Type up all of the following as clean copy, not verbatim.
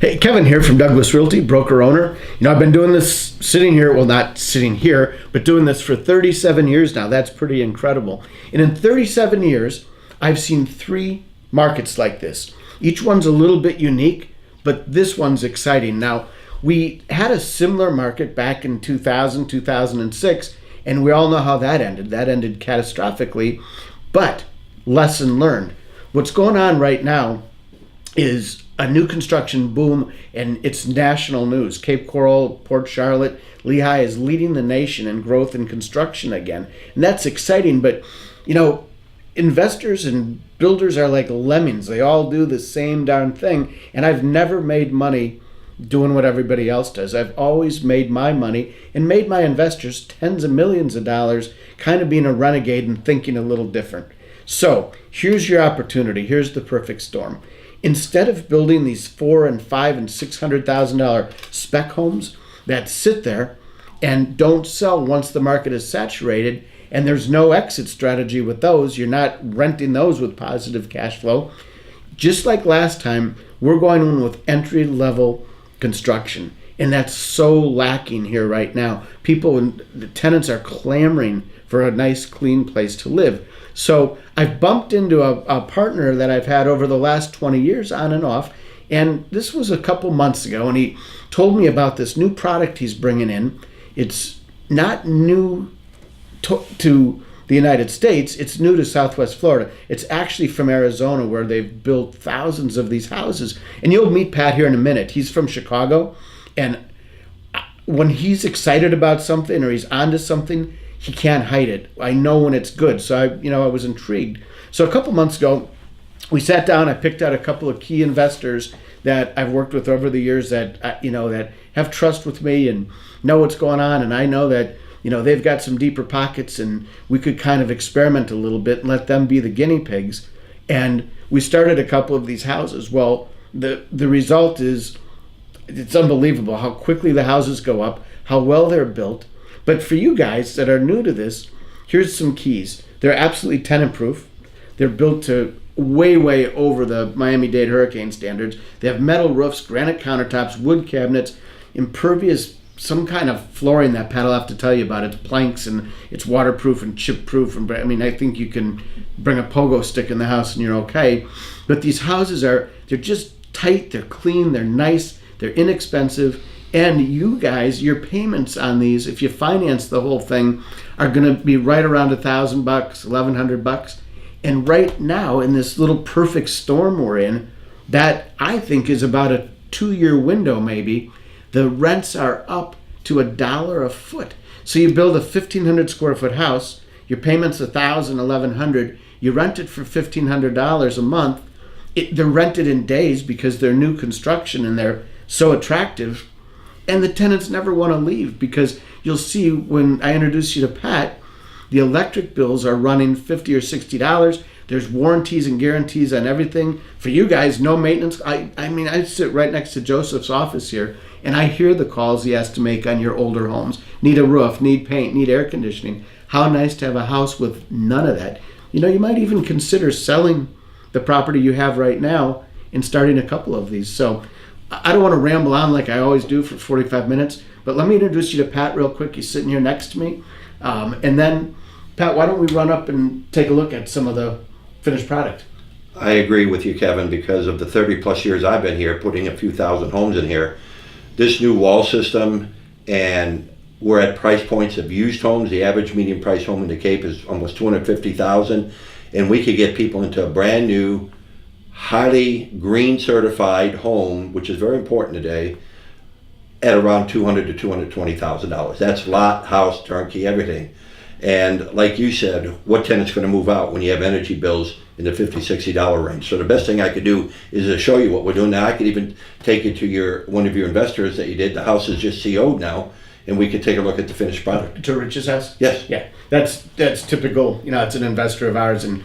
Hey, Kevin here from Douglas Realty, broker owner. I've been doing this not sitting here, but doing this for 37 years now. That's pretty incredible. And in 37 years, I've seen three markets like this. Each one's a little bit unique, but this one's exciting. Now, we had a similar market back in 2000, 2006, and we all know how that ended. That ended catastrophically, but lesson learned. What's going on right now is a new construction boom, and it's national news. Cape Coral, Port Charlotte, Lehigh is leading the nation in growth in construction again. And that's exciting, but investors and builders are like lemmings. They all do the same darn thing, and I've never made money doing what everybody else does. I've always made my money and made my investors tens of millions of dollars, kind of being a renegade and thinking a little different. So here's your opportunity. Here's the perfect storm. Instead of building these $400,000 and $500,000 and $600,000 spec homes that sit there and don't sell once the market is saturated, and there's no exit strategy with those, you're not renting those with positive cash flow. Just like last time, we're going in with entry-level construction, and that's so lacking here right now. People and the tenants are clamoring for a nice, clean place to live. So I've bumped into a partner that I've had over the last 20 years on and off, and this was a couple months ago, and he told me about this new product he's bringing in. It's not new to the United States, it's new to Southwest Florida. It's actually from Arizona, where they've built thousands of these houses. And you'll meet Pat here in a minute. He's from Chicago, and when he's excited about something or he's onto something, he can't hide it. I know when it's good. So I was intrigued. So a couple months ago, we sat down. I picked out a couple of key investors that I've worked with over the years that that have trust with me and know what's going on. And I know that they've got some deeper pockets, and we could kind of experiment a little bit and let them be the guinea pigs. And we started a couple of these houses. Well, the result is it's unbelievable how quickly the houses go up, how well they're built. But for you guys that are new to this, here's some keys. They're absolutely tenant-proof. They're built to way, way over the Miami-Dade hurricane standards. They have metal roofs, granite countertops, wood cabinets, impervious, some kind of flooring that Pat will have to tell you about. It's planks, and it's waterproof and chip-proof. And I think you can bring a pogo stick in the house and you're okay. But these houses they're just tight, they're clean, they're nice, they're inexpensive. And you guys, your payments on these, if you finance the whole thing, are going to be right around $1,000, $1,100. And right now, in this little perfect storm we're in, that I think is about a 2-year window maybe, the rents are up to $1 a foot. So you build a 1,500 square foot house, your payment's $1,000, $1,100, you rent it for $1,500 a month. They're rented in days because they're new construction and they're so attractive. And the tenants never want to leave, because you'll see when I introduce you to Pat, the electric bills are running $50 or $60. There's warranties and guarantees on everything. For you guys, no maintenance. I sit right next to Joseph's office here, and I hear the calls he has to make on your older homes. Need a roof, need paint, need air conditioning. How nice to have a house with none of that. You might even consider selling the property you have right now and starting a couple of these. So I don't want to ramble on like I always do for 45 minutes, but let me introduce you to Pat real quick. He's sitting here next to me. And then, Pat, why don't we run up and take a look at some of the finished product? I agree with you, Kevin, because of the 30 plus years I've been here, putting a few thousand homes in here. This new wall system, and we're at price points of used homes. The average median price home in the Cape is almost $250,000, and we could get people into a brand new, highly green certified home, which is very important today, at around $200,000 to $220,000. That's lot, house, turnkey, everything. And like you said, what tenant's going to move out when you have energy bills in the $50, $60 range? So the best thing I could do is to show you what we're doing now. I could even take you to one of your investors that you did. The house is just CO'd now, and we could take a look at the finished product. To Rich's house? Yes. Yeah, that's typical. It's an investor of ours, and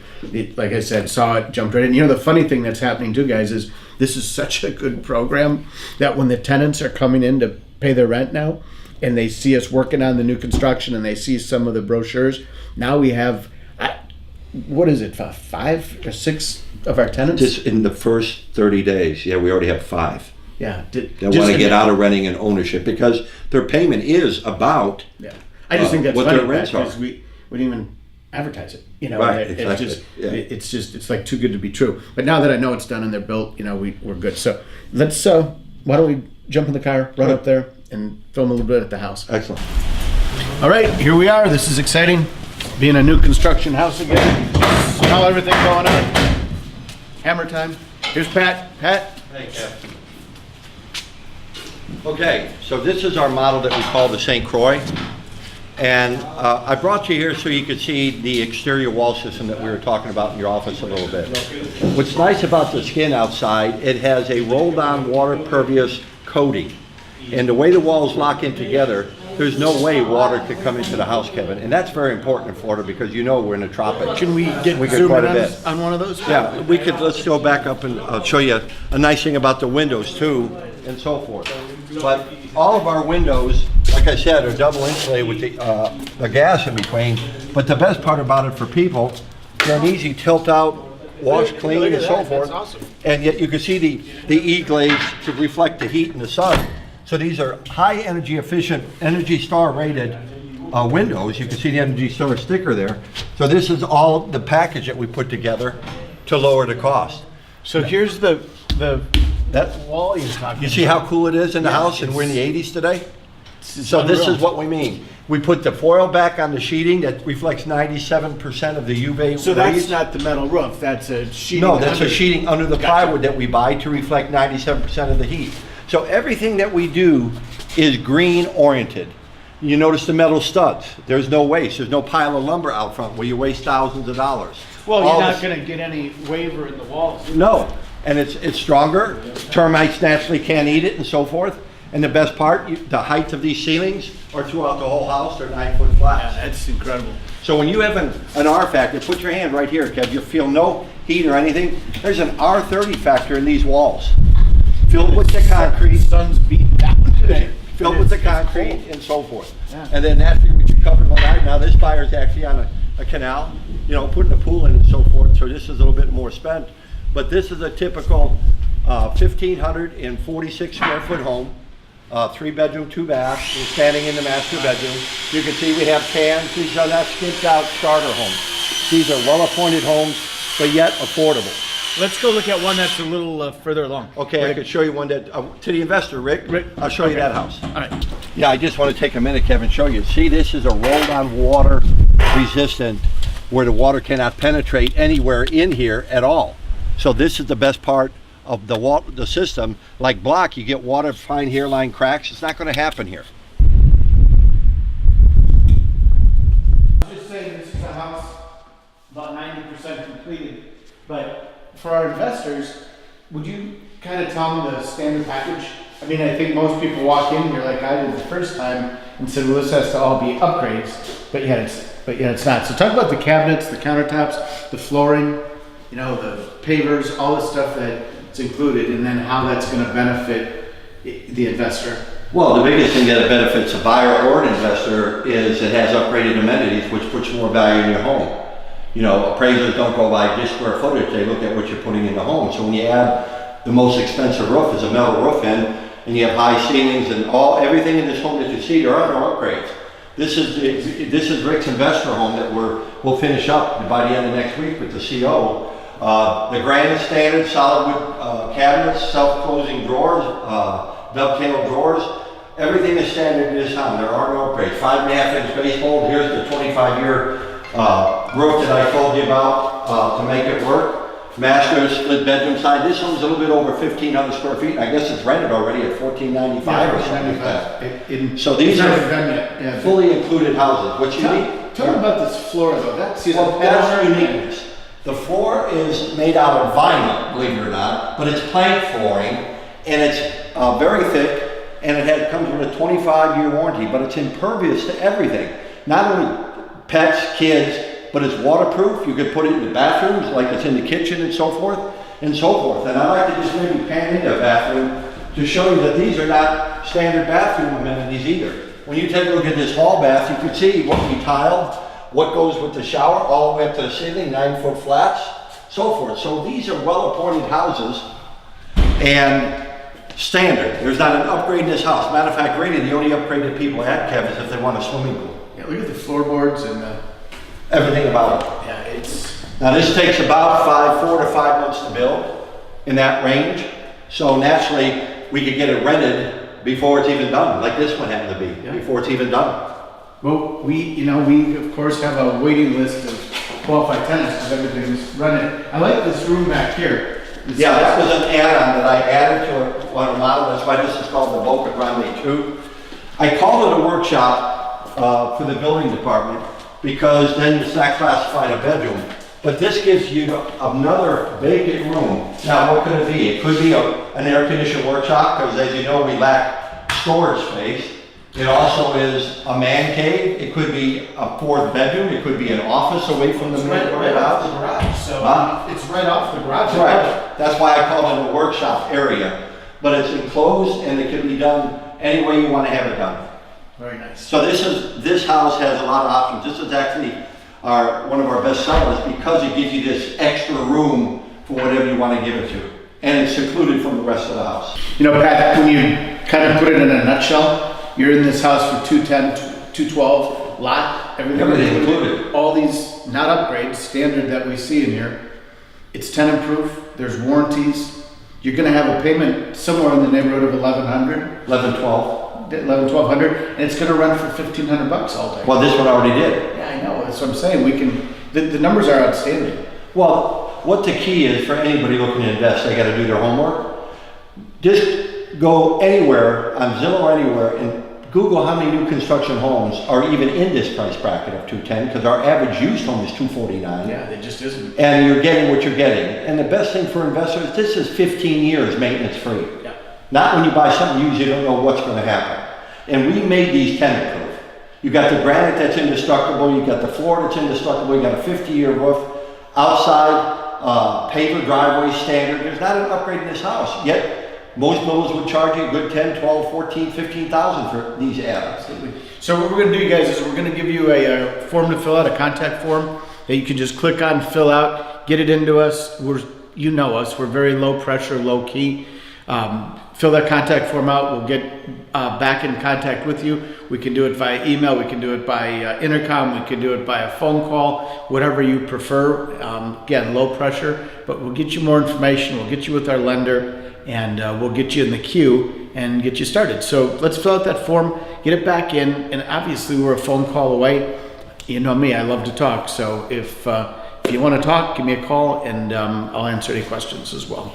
like I said, saw it, jumped right in. The funny thing that's happening too, guys, is this is such a good program that when the tenants are coming in to pay their rent now, and they see us working on the new construction, and they see some of the brochures, now we have, what is it, 5 or 6 of our tenants? Just in the first 30 days, yeah, we already have 5. Yeah. They want to get out of renting and ownership because their payment is about I just think that's what funny their rents are. because we didn't even advertise it. Right, it's exactly. it's like too good to be true. But now that I know it's done and they're built, we're good. So let's why don't we jump in the car, run up there, and film a little bit at the house. Excellent. All right, here we are. This is exciting. Being a new construction house again. How everything going on? Hammer time. Here's Pat. Pat. Hey, Kev. Okay, so this is our model that we call the St. Croix. And I brought you here so you could see the exterior wall system that we were talking about in your office a little bit. What's nice about the skin outside, it has a rolled-on water pervious coating. And the way the walls lock in together, there's no way water could come into the house, Kevin. And that's very important in Florida because we're in the tropics. Can we get zoom quite in a bit on one of those? Yeah, we could. Let's go back up and I'll show you a nice thing about the windows too, and so forth. But all of our windows, like I said, are double insulated with the gas in between. But the best part about it for people, they're an easy tilt out, wash clean, and so forth. Awesome. And yet you can see the E-glaze to reflect the heat in the sun. So these are high energy efficient, Energy Star rated windows. You can see the Energy Star sticker there. So this is all the package that we put together to lower the cost. So here's that wall you're talking. You see how cool it is in the house, and we're in the 80s today? So this is what we mean. We put the foil back on the sheeting that reflects 97% of the UV So that's rays. not the metal roof. That's a sheeting. No, that's a sheeting under the Gotcha. plywood that we buy to reflect 97% of the heat. So everything that we do is green oriented. You notice the metal studs. There's no waste. There's no pile of lumber out front where you waste thousands of dollars. Well, All you're not this- going to get any waiver in the walls. No, and it's stronger. Termites naturally can't eat it and so forth. And the best part, the height of these ceilings are throughout the whole house. They're 9-foot flats. Yeah, that's incredible. So when you have an R factor, put your hand right here, Kev. You'll feel no heat or anything. There's an R30 factor in these walls. Filled with the concrete. The sun's beating down today. Filled with the concrete and so forth. Yeah. And then after you covered one night, now this fire's actually on a canal, putting a pool in and so forth. So this is a little bit more spent. But this is a typical 1,546 square foot home. 3-bedroom, 2-bath. We're standing in the master bedroom. You can see we have cans. These are not skimped out starter homes. These are well-appointed homes, but yet affordable. Let's go look at one that's a little further along. Okay, I could show you one that, to the investor, Rick, I'll show you that house. All right. Yeah, I just want to take a minute, Kevin, show you. See, this is a rolled-on water resistant where the water cannot penetrate anywhere in here at all. So this is the best part of the system. Like block, you get water, fine hairline cracks. It's not going to happen here. I'm just saying this is a house about 90% completed, but for our investors, would you kind of tell them the standard package? I mean, I think most people walk in here like I did the first time and said, well, this has to all be upgrades, but yet it's not. So talk about the cabinets, the countertops, the flooring, the pavers, all the stuff that's included, and then how that's going to benefit the investor. Well, the biggest thing that benefits a buyer or an investor is it has upgraded amenities, which puts more value in your home. Appraisers don't go by just square footage, they look at what you're putting in the home. So when you add the most expensive roof is a metal roof in, and you have high ceilings and everything in this home that you see, there are no upgrades. This is Rick's investor home that we'll finish up by the end of next week with the CO. The grand standard solid wood cabinets, self-closing drawers, dovetail drawers, everything is standard in this home. There are no upgrades. 5.5-inch base mold. Here's the 25-year roof that I told you about to make it work. Master split bedroom side. This home's a little bit over 1,500 square feet. I guess it's rented already at $1,495 or something like that. So these are fully included houses. What you need? Tell me about this floor though. That's uniqueness. The floor is made out of vinyl, believe it or not, but it's plank flooring, and it's very thick, and comes with a 25-year warranty, but it's impervious to everything. Not only pets, kids, but it's waterproof. You could put it in the bathrooms, like it's in the kitchen and so forth, and so forth. And I like to just maybe pan into a bathroom to show you that these are not standard bathroom amenities either. When you take a look at this hall bath, you can see what we tiled, what goes with the shower, all the way up to the ceiling, 9-foot flats, so forth. So these are well-appointed houses, and Standard. There's not an upgrade in this house. Matter of fact, really, the only upgrade that people add, Kev, is if they want a swimming pool. Yeah, look at the floorboards and Everything about it. yeah, it's Now this takes about 4 to 5 months to build, in that range. So naturally, we could get it rented before it's even done, like this one happened to be, Yeah. before it's even done. well, we of course have a waiting list of qualified tenants because everything's running. I like this room back here. Yeah, that was an add-on that I added to one model. That's why this is called the Boca Grande 2. I call it a workshop for the building department because then it's not classified a bedroom. But this gives you another vacant room. Now, what could it be? It could be an air-conditioned workshop because, as you know, we lack storage space. It also is a man cave. It could be a 4th bedroom. It could be an office away from the main door of the off the house. garage. So it's right off the garage. That's right. That's why I call it a workshop area. But it's enclosed and it can be done any way you want to have it done. Very nice. So this house has a lot of options. This is actually one of our best sellers because it gives you this extra room for whatever you want to give it to. And it's secluded from the rest of the house. You know, Pat, when you kind of put it in a nutshell, you're in this house for 210, 212 lot, Everything included. All these, not upgrades, standard that we see in here. It's tenant proof, there's warranties. You're gonna have a payment somewhere in the neighborhood of 1,100, 11, 12. 1,200, and it's gonna run for 1,500 bucks all day. Well, this one already did. Yeah, I know, that's what I'm saying. We can, the numbers are outstanding. Well, what the key is for anybody looking to invest, they got to do their homework. Just go anywhere on Zillow or anywhere and Google how many new construction homes are even in this price bracket of 210 because our average used home is 249. Yeah, it just isn't. And you're getting what you're getting. And the best thing for investors, this is 15 years maintenance free. Yeah. Not when you buy something used, you don't know what's going to happen. And we made these tenant proof. You got the granite that's indestructible, you got the floor that's indestructible, you got a 50-year roof, outside paver driveway standard. There's not an upgrade in this house. Yet most builders would charge you a good 10, 12, 14, 15,000 for these add-ons. So what we're gonna do, you guys, is we're gonna give you a form to fill out, a contact form that you can just click on, fill out, get it into us. You know us, we're very low pressure, low key. Fill that contact form out, we'll get back in contact with you. We can do it via email, we can do it by intercom, we can do it by a phone call, whatever you prefer. Again, low pressure, but we'll get you more information, we'll get you with our lender, and we'll get you in the queue and get you started. So let's fill out that form, get it back in, and obviously we're a phone call away. You know me, I love to talk, so if you want to talk, give me a call and I'll answer any questions as well.